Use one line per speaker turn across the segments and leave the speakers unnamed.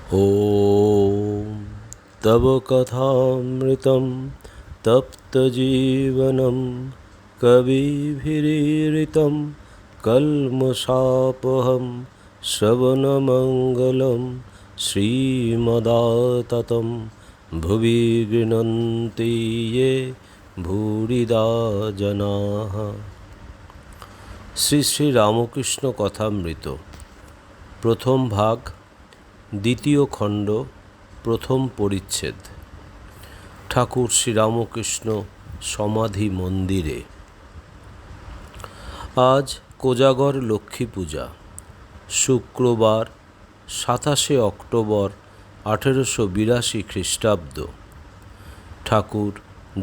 ॐ तव कथामृतं तप्तजीवनं कविभिरीरितं कल्मषापहं श्रवणमङ्गलं श्रीमदाततं भुवि गृह्णन्ति ये भूरिदा जनाः। শ্রী শ্রী রামকৃষ্ণ কথামৃত প্রথম ভাগ, দ্বিতীয় খণ্ড, প্রথম পরিচ্ছেদ। ঠাকুর শ্রীরামকৃষ্ণ সমাধি মন্দিরে। আজ কোজাগর লক্ষ্মী পূজা, শুক্রবার 27শে অক্টোবর 1882 খ্রিস্টাব্দ। ঠাকুর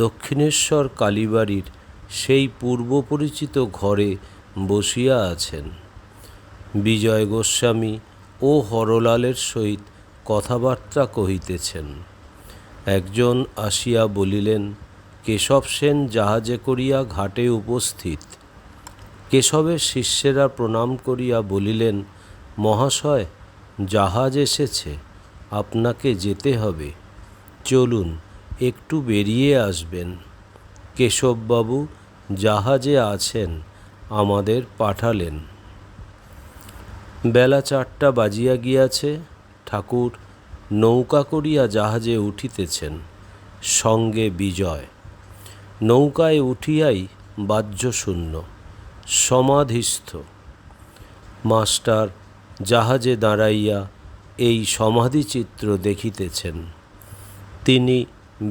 দক্ষিণেশ্বর কালীবাড়ির সেই পূর্ব পরিচিত ঘরে বসিয়া আছেন। বিজয় গোস্বামী ও হরলালের সহিত কথাবার্তা কহিতেছেন। একজন আসিয়া বলিলেন, কেশব সেন জাহাজে করিয়া ঘাটে উপস্থিত। কেশবের শিষ্যেরা প্রণাম করিয়া বলিলেন, মহাশয়, জাহাজ এসেছে, আপনাকে যেতে হবে, চলুন একটু বেরিয়ে আসবেন। কেশববাবু জাহাজে আছেন, আমাদের পাঠালেন। বেলা 4টা বাজিয়া গিয়াছে। ঠাকুর নৌকা করিয়া জাহাজে উঠিতেছেন, সঙ্গে বিজয়। নৌকায় উঠিয়াই বাহ্যশূন্য, সমাধিস্থ। মাস্টার জাহাজে দাঁড়াইয়া এই সমাধিচিত্র দেখিতেছেন। তিনি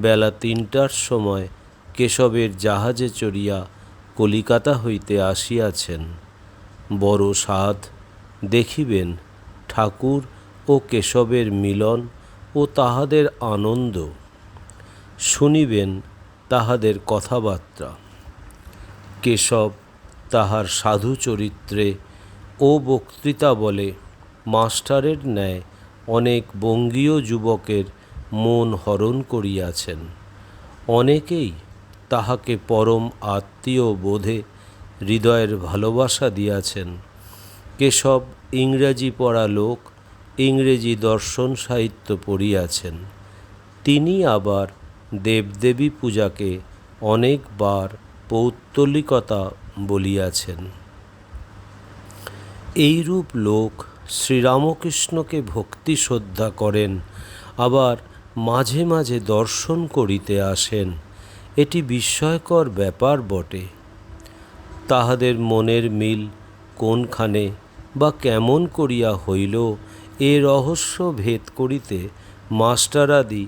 বেলা 3টার সময় কেশবের জাহাজে চড়িয়া কলিকাতা হইতে আসিয়াছেন। বড় সাধ দেখিবেন ঠাকুর ও কেশবের মিলন ও তাহাদের আনন্দ, শুনিবেন তাহাদের কথাবার্তা। কেশব তাহার সাধু চরিত্রে ও বক্তৃতা বলে মাস্টারের ন্যায় অনেক বঙ্গীয় যুবকের মন হরণ করিয়াছেন। অনেকেই তাহাকে পরম আত্মীয় বোধে হৃদয়ের ভালোবাসা দিয়াছেন। কেশব ইংরেজি পড়া লোক, ইংরেজি দর্শন সাহিত্য পড়িয়াছেন। তিনি আবার দেবদেবী পূজাকে অনেকবার পৌত্তলিকতা বলিয়াছেন। এইরূপ লোক শ্রীরামকৃষ্ণকে ভক্তি শ্রদ্ধা করেন, আবার মাঝে মাঝে দর্শন করিতে আসেন। এটি বিস্ময়কর ব্যাপার বটে। তাহাদের মনের মিল কোনখানে বা কেমন করিয়া হইল, এ রহস্য ভেদ করিতে মাস্টারাদি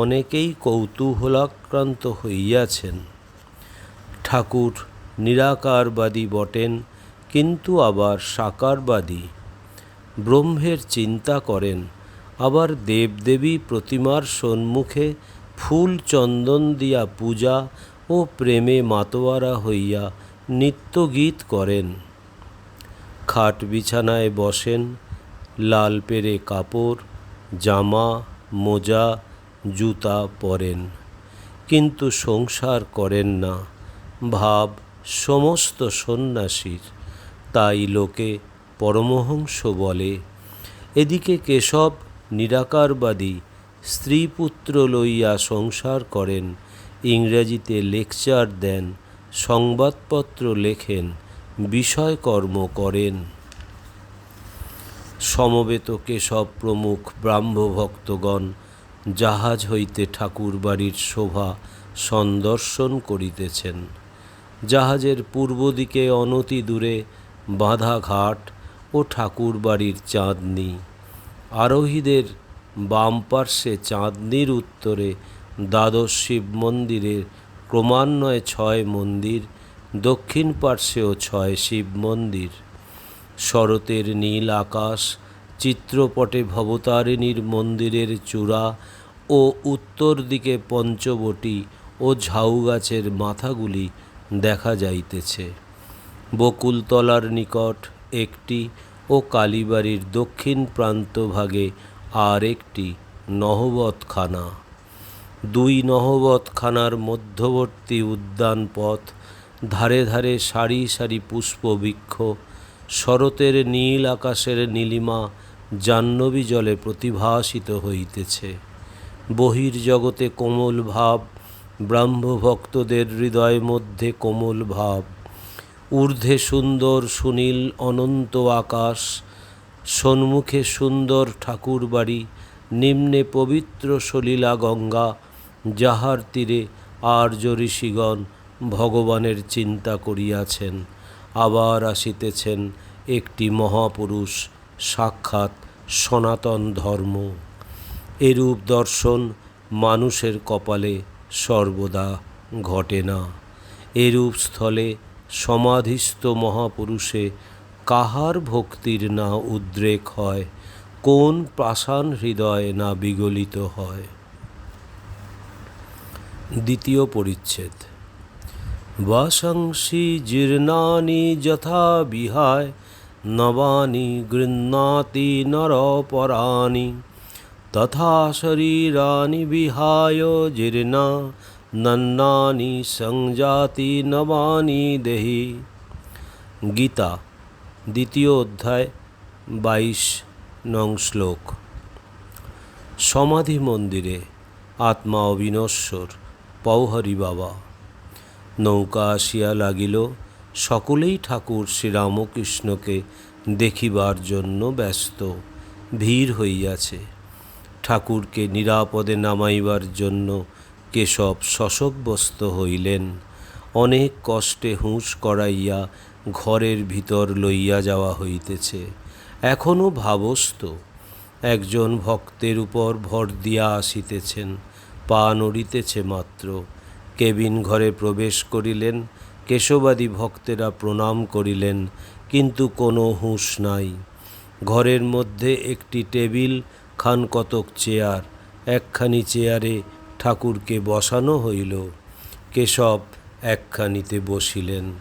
অনেকেই কৌতূহলাক্রান্ত হইয়াছেন। ঠাকুর নিরাকারবাদী বটেন, কিন্তু আবার সাকারবাদী। ব্রহ্মের চিন্তা করেন, আবার দেবদেবী প্রতিমার সম্মুখে ফুল চন্দন দিয়া পূজা ও প্রেমে মাতোয়ারা হইয়া নিত্যগীত করেন। খাট বিছানায় বসেন, লাল পেরে কাপড়, জামা, মোজা, জুতা পরেন, কিন্তু সংসার করেন না। ভাব সমস্ত সন্ন্যাসীর, তাই লোকে পরমহংস বলে। এদিকে কেশব নিরাকারবাদী, স্ত্রী পুত্র লইয়া সংসার করেন, ইংরেজিতে লেকচার দেন, সংবাদপত্র লেখেন, বিষয়কর্ম করেন। সমবেত কেশব প্রমুখ ব্রাহ্মভক্তগণ জাহাজ হইতে ঠাকুর বাড়ির শোভা সন্দর্শন করিতেছেন। জাহাজের পূর্ব দিকে অনতি দূরে বাঁধা ঘাট ও ঠাকুর বাড়ির চাঁদনি। আরোহীদের বাম পার্শ্বে চাঁদনির উত্তরে দ্বাদশ শিব মন্দিরের ক্রমান্বয়ে 6 মন্দির, দক্ষিণ পার্শ্বেও 6 শিব মন্দির। শরতের নীল আকাশ, চিত্রপটে ভবতারিণীর মন্দিরের চূড়া ও উত্তর দিকে পঞ্চবটী ও ঝাউ গাছের মাথাগুলি দেখা যাইতেছে। বকুলতলার নিকট একটি ও কালীবাড়ির দক্ষিণ প্রান্তভাগে আর একটি নহবতখানা। 2 নহবতখানার মধ্যবর্তী উদ্যান পথ, ধারে ধারে সারি সারি পুষ্পবৃক্ষ, শরতের নীল আকাশের নীলিমা জাহ্নবী জলে প্রতিভাসিত হইতেছে। বহির্জগতে কোমল ভাব, ব্রাহ্মভক্তদের হৃদয় মধ্যে কোমল ভাব। ঊর্ধ্বে সুন্দর সুনীল অনন্ত আকাশ, সন্মুখে সুন্দর ঠাকুরবাড়ি, নিম্নে পবিত্র সলিলা গঙ্গা, যাহার তীরে আর্য ঋষিগণ ভগবানের চিন্তা করিয়াছেন। আবার আসিতেছেন একটি মহাপুরুষ, সাক্ষাৎ সনাতন ধর্ম। এরূপ দর্শন মানুষের কপালে সর্বদা ঘটে না। এরূপ স্থলে সমাধিস্থ মহাপুরুষে কাহার ভক্তির না উদ্রেক হয়, কোন পাষাণ হৃদয় না বিগলিত হয়। দ্বিতীয় পরিচ্ছেদ। বাসাংসি জীর্ণানি যথা বিহায়, নবানি গৃহ্ণাতি নরপরাণি, তথা শরীরানি বিহায় জীর্ণা নন্নানি সংজাতি নবানি দেহি। গীতা দ্বিতীয় অধ্যায় 22 নং শ্লোক। সমাধি মন্দিরে আত্মা অবিনশ্বর পওহারী বাবা। নৌকা আসিয়া লাগিল, সকলেই ঠাকুর শ্রীরামকৃষ্ণকে দেখিবার জন্য ব্যস্ত। ভিড় হইয়াছে। ঠাকুরকে নিরাপদে নামাইবার জন্য কেশব শশব্যস্ত হইলেন। অনেক কষ্টে হুঁশ করাইয়া ঘরের ভিতর লইয়া যাওয়া হইতেছে। এখনও ভাবস্থ। একজন ভক্তের উপর ভর দিয়া আসিতেছেন, পা নড়িতেছে মাত্র। কেবিন ঘরে প্রবেশ করিলেন। কেশবাদী ভক্তেরা প্রণাম করিলেন, কিন্তু কোনো হুঁশ নাই। ঘরের মধ্যে একটি টেবিল, খানকতক চেয়ার। একখানি চেয়ারে ঠাকুরকে বসানো হইল। কেশব একখানিতে বসিলেন,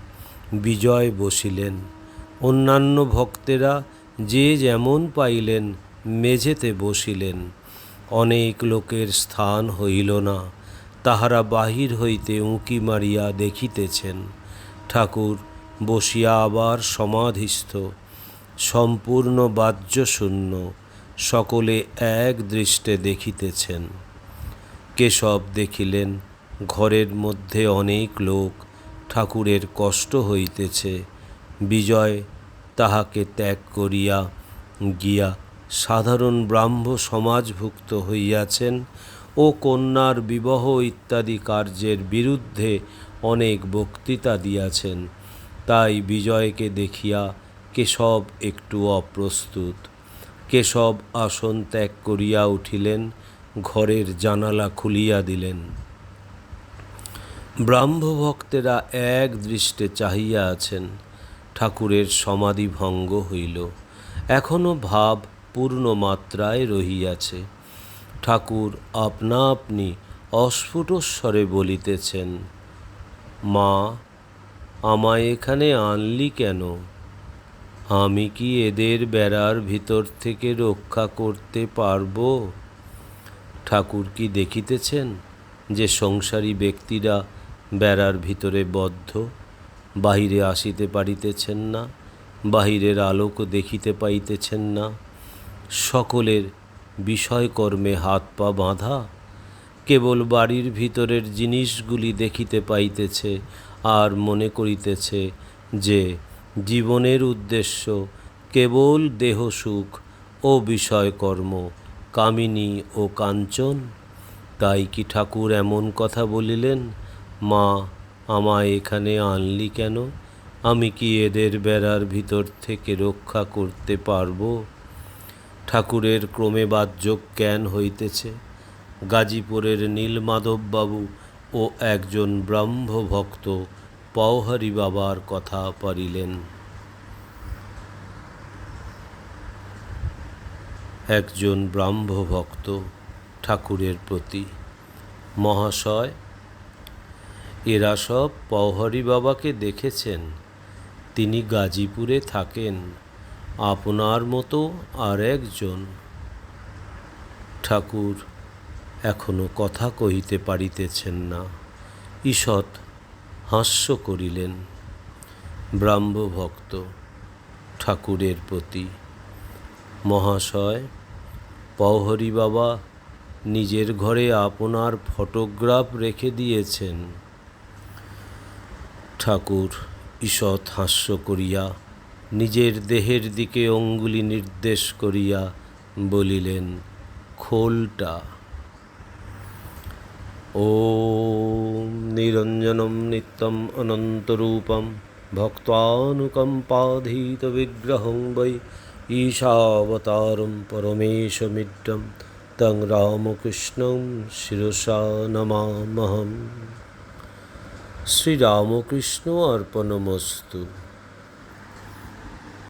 বিজয় বসিলেন। অন্যান্য ভক্তেরা যে যেমন পাইলেন মেঝেতে বসিলেন। অনেক লোকের স্থান হইল না। তাহারা বাহির হইতে উঁকি মারিয়া দেখিতেছেন। ঠাকুর বসিয়া আবার সমাধিস্থ, সম্পূর্ণ বাহ্যশূন্য। সকলে এক দৃষ্টে দেখিতেছেন। কেশব দেখিলেন ঘরের মধ্যে অনেক লোক। ঠাকুরের কষ্ট হইতেছে। বিজয় তাহাকে ত্যাগ করিয়া গিয়া সাধারণ ব্রাহ্ম সমাজভুক্ত হইয়াছেন ও কন্যার বিবাহ ইত্যাদি কার্যের বিরুদ্ধে অনেক বক্তৃতা দিয়াছেন। তাই বিজয়কে দেখিয়া কেশব একটু অপ্রস্তুত। কেশব আসন ত্যাগ করিয়া উঠিলেন, ঘরের জানালা খুলিয়া দিলেন। ব্রাহ্মভক্তেরা এক দৃষ্টে চাহিয়া আছেন। ঠাকুরের সমাধি ভঙ্গ হইল। এখনও ভাব পূর্ণ মাত্রায় রহিয়াছে। ঠাকুর আপনা আপনি অস্ফুট স্বরে বলিতেছেন, মা, আমায় এখানে আনলি কেন? আমি কি এদের বেড়ার ভিতর থেকে রক্ষা করতে পারব? ঠাকুর কি দেখিতেছেন যে সংসারী ব্যক্তিরা বেড়ার ভিতরে বদ্ধ, বাহিরে আসিতে পারিতেছেন না, বাহিরের আলোক দেখিতে পাইতেছেন না? সকলের বিষয়কর্মে হাত পা বাঁধা, কেবল বাড়ির ভিতরের জিনিসগুলি দেখিতে পাইতেছে আর মনে করিতেছে যে জীবনের উদ্দেশ্য কেবল দেহসুখ ও বিষয়কর্ম, কামিনী ও কাঞ্চন। তাই কি ঠাকুর এমন কথা বলিলেন, মা, আমায় এখানে আনলি কেন? আমি কি এদের বেড়ার ভিতর থেকে রক্ষা করতে পারব? ঠাকুরের ক্রমে বাহ্যক জ্ঞান হইতেছে। গাজীপুরের নীলমাধববাবু ও একজন ব্রাহ্মভক্ত পওহারী বাবার কথা পারিলেন। একজন ব্রাহ্মভক্ত ঠাকুরের প্রতি, মহাশয়, এরা সব পওহারী বাবাকে দেখেছেন। তিনি গাজীপুরে থাকেন, আপনার মতো আর একজন। ঠাকুর এখনো কথা কহিতে পারিতেছেন না। ঈষৎ হাস্য করিলেন। ব্রাহ্মভক্ত ঠাকুরের প্রতি, মহাশয়, পওহরি বাবা নিজের ঘরে আপনার ফটোগ্রাফ রেখে দিয়েছেন। ঠাকুর ঈষৎ হাস্য করিয়া নিজের দেহের দিকে অঙ্গুলি নির্দেশ করিয়া বলিলেন, খোলটা। ওম নিরঞ্জনম নিত্যম অনন্তরূপম ভক্তানুকম্পাধীত বিগ্রহং বৈ ঈশাবতারম পরমেশমিড্ডম তং রামকৃষ্ণং শিরসা নমামহম। শ্রীরামকৃষ্ণ অর্পণমস্তু।